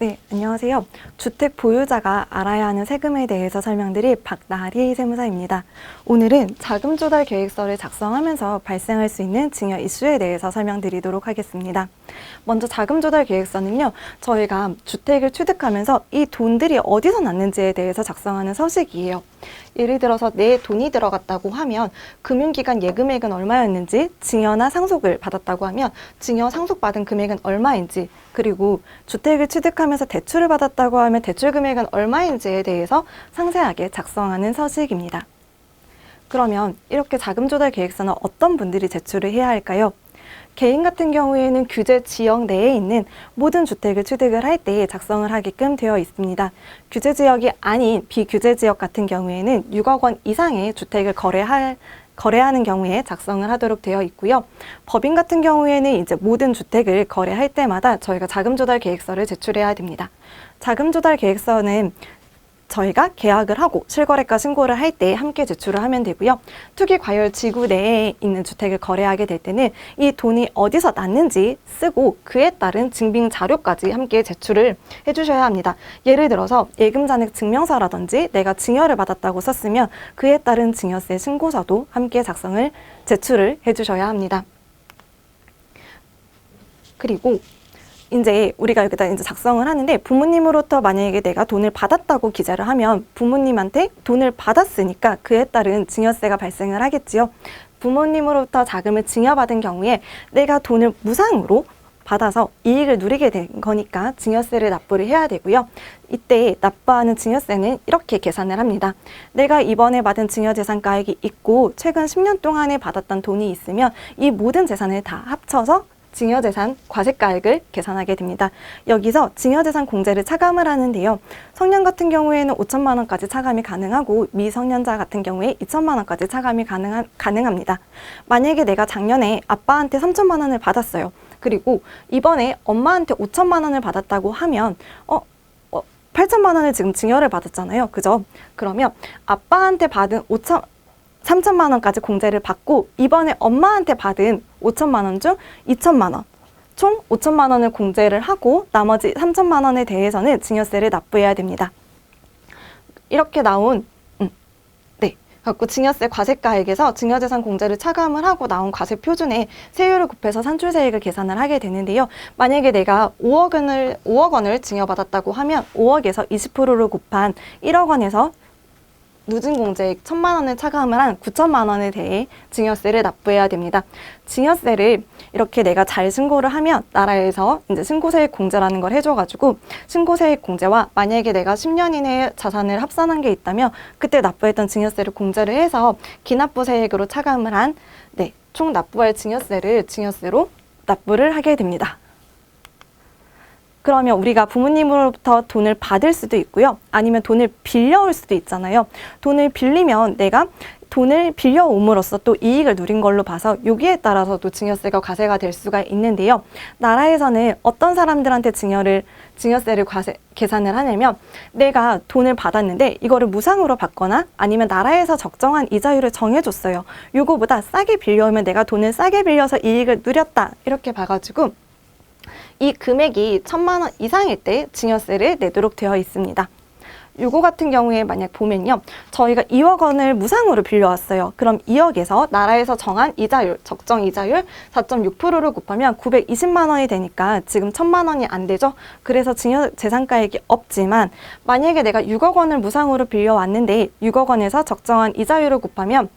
네, 안녕하세요. 주택 보유자가 알아야 하는 세금에 대해서 설명드릴 박나리 세무사입니다. 오늘은 자금 조달 계획서를 작성하면서 발생할 수 있는 증여 이슈에 대해서 설명드리도록 하겠습니다. 먼저 자금 조달 계획서는요, 저희가 주택을 취득하면서 이 돈들이 어디서 났는지에 대해서 작성하는 서식이에요. 예를 들어서 내 돈이 들어갔다고 하면 금융기관 예금액은 얼마였는지, 증여나 상속을 받았다고 하면 증여 상속받은 금액은 얼마인지, 그리고 주택을 취득하면서 대출을 받았다고 하면 대출 금액은 얼마인지에 대해서 상세하게 작성하는 서식입니다. 그러면 이렇게 자금 조달 계획서는 어떤 분들이 제출을 해야 할까요? 개인 같은 경우에는 규제 지역 내에 있는 모든 주택을 취득을 할 때 작성을 하게끔 되어 있습니다. 규제 지역이 아닌 비규제 지역 같은 경우에는 6억 원 이상의 주택을 거래하는 경우에 작성을 하도록 되어 있고요. 법인 같은 경우에는 이제 모든 주택을 거래할 때마다 저희가 자금 조달 계획서를 제출해야 됩니다. 자금 조달 계획서는 저희가 계약을 하고 실거래가 신고를 할 때 함께 제출을 하면 되고요. 투기과열 지구 내에 있는 주택을 거래하게 될 때는 이 돈이 어디서 났는지 쓰고 그에 따른 증빙 자료까지 함께 제출을 해주셔야 합니다. 예를 들어서 예금잔액 증명서라든지 내가 증여를 받았다고 썼으면 그에 따른 증여세 신고서도 함께 제출을 해주셔야 합니다. 그리고 이제 우리가 여기다 이제 작성을 하는데 부모님으로부터 만약에 내가 돈을 받았다고 기재를 하면 부모님한테 돈을 받았으니까 그에 따른 증여세가 발생을 하겠지요. 부모님으로부터 자금을 증여받은 경우에 내가 돈을 무상으로 받아서 이익을 누리게 된 거니까 증여세를 납부를 해야 되고요. 이때 납부하는 증여세는 이렇게 계산을 합니다. 내가 이번에 받은 증여재산가액이 있고 최근 10년 동안에 받았던 돈이 있으면 이 모든 재산을 다 합쳐서 증여재산 과세가액을 계산하게 됩니다. 여기서 증여재산 공제를 차감을 하는데요. 성년 같은 경우에는 5천만 원까지 차감이 가능하고 미성년자 같은 경우에 2천만 원까지 차감이 가능합니다. 만약에 내가 작년에 아빠한테 3천만 원을 받았어요. 그리고 이번에 엄마한테 5천만 원을 받았다고 하면 8천만 원을 지금 증여를 받았잖아요. 그죠? 그러면 아빠한테 받은 3천만 원까지 공제를 받고 이번에 엄마한테 받은 5천만 원 중 2천만 원, 총 5천만 원을 공제를 하고 나머지 3천만 원에 대해서는 증여세를 납부해야 됩니다. 이렇게 나온 갖고 증여세 과세가액에서 증여재산 공제를 차감을 하고 나온 과세 표준에 세율을 곱해서 산출세액을 계산을 하게 되는데요. 만약에 내가 5억 원을 증여받았다고 하면 5억에서 20%를 곱한 1억 원에서 누진공제액 1천만 원을 차감을 한 9천만 원에 대해 증여세를 납부해야 됩니다. 증여세를 이렇게 내가 잘 신고를 하면 나라에서 이제 신고세액 공제라는 걸 해줘가지고 신고세액 공제와 만약에 내가 10년 이내에 자산을 합산한 게 있다면 그때 납부했던 증여세를 공제를 해서 기납부세액으로 차감을 한 총 납부할 증여세로 납부를 하게 됩니다. 그러면 우리가 부모님으로부터 돈을 받을 수도 있고요. 아니면 돈을 빌려올 수도 있잖아요. 돈을 빌리면 내가 돈을 빌려옴으로써 또 이익을 누린 걸로 봐서 여기에 따라서도 증여세가 과세가 될 수가 있는데요. 나라에서는 어떤 사람들한테 증여세를 계산을 하냐면 내가 돈을 받았는데 이거를 무상으로 받거나 아니면 나라에서 적정한 이자율을 정해줬어요. 요거보다 싸게 빌려오면 내가 돈을 싸게 빌려서 이익을 누렸다. 이렇게 봐가지고 이 금액이 1천만 원 이상일 때 증여세를 내도록 되어 있습니다. 요거 같은 경우에 만약 보면요. 저희가 2억 원을 무상으로 빌려왔어요. 그럼 2억에서 나라에서 정한 이자율, 적정 이자율 4.6%를 곱하면 920만 원이 되니까 지금 1천만 원이 안 되죠. 그래서 증여재산가액이 없지만 만약에 내가 6억 원을 무상으로 빌려왔는데 6억 원에서 적정한 이자율을 곱하면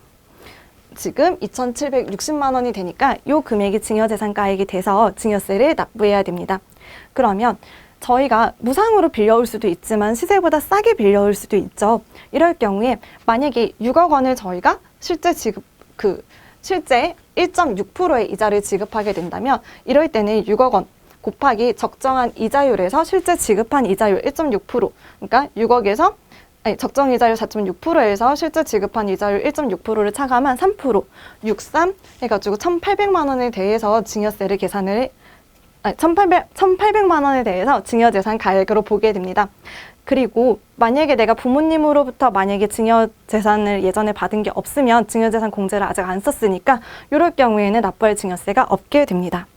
지금 2,760만 원이 되니까 이 금액이 증여재산가액이 돼서 증여세를 납부해야 됩니다. 그러면 저희가 무상으로 빌려올 수도 있지만 시세보다 싸게 빌려올 수도 있죠. 이럴 경우에 만약에 6억 원을 저희가 실제 1.6%의 이자를 지급하게 된다면 이럴 때는 6억 원 곱하기 적정한 이자율에서 실제 지급한 이자율 1.6%, 그러니까 6억에서 적정 이자율 4.6%에서 실제 지급한 이자율 1.6%를 차감한 3%, 63 해가지고 1,800만 원에 대해서 증여세를 1,800만 원에 대해서 증여재산 가액으로 보게 됩니다. 그리고 만약에 내가 부모님으로부터 만약에 증여재산을 예전에 받은 게 없으면 증여재산 공제를 아직 안 썼으니까 이럴 경우에는 납부할 증여세가 없게 됩니다.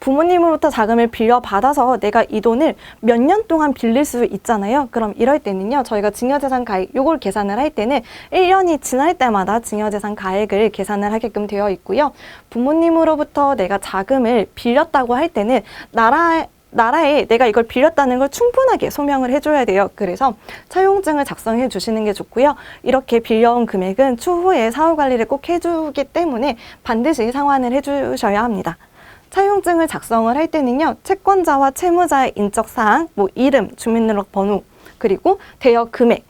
부모님으로부터 자금을 빌려받아서 내가 이 돈을 몇 년 동안 빌릴 수 있잖아요. 그럼 이럴 때는요, 저희가 증여재산 가액, 요걸 계산을 할 때는 1년이 지날 때마다 증여재산 가액을 계산을 하게끔 되어 있고요. 부모님으로부터 내가 자금을 빌렸다고 할 때는 나라에 내가 이걸 빌렸다는 걸 충분하게 소명을 해줘야 돼요. 그래서 차용증을 작성해 주시는 게 좋고요. 이렇게 빌려온 금액은 추후에 사후 관리를 꼭 해주기 때문에 반드시 상환을 해주셔야 합니다. 차용증을 작성을 할 때는요, 채권자와 채무자의 인적 사항, 이름, 주민등록번호, 그리고 대여 금액,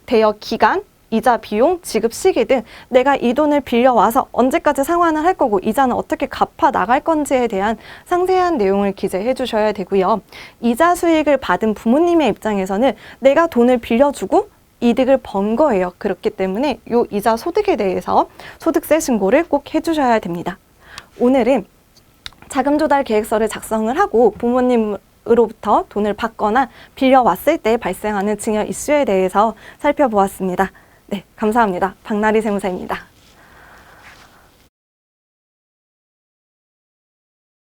대여 기간, 이자 비용, 지급 시기 등 내가 이 돈을 빌려와서 언제까지 상환을 할 거고 이자는 어떻게 갚아 나갈 건지에 대한 상세한 내용을 기재해 주셔야 되고요. 이자 수익을 받은 부모님의 입장에서는 내가 돈을 빌려주고 이득을 번 거예요. 그렇기 때문에 이 이자 소득에 대해서 소득세 신고를 꼭 해주셔야 됩니다. 오늘은 자금 조달 계획서를 작성을 하고 부모님으로부터 돈을 받거나 빌려왔을 때 발생하는 증여 이슈에 대해서 살펴보았습니다. 네, 감사합니다. 박나리 세무사입니다.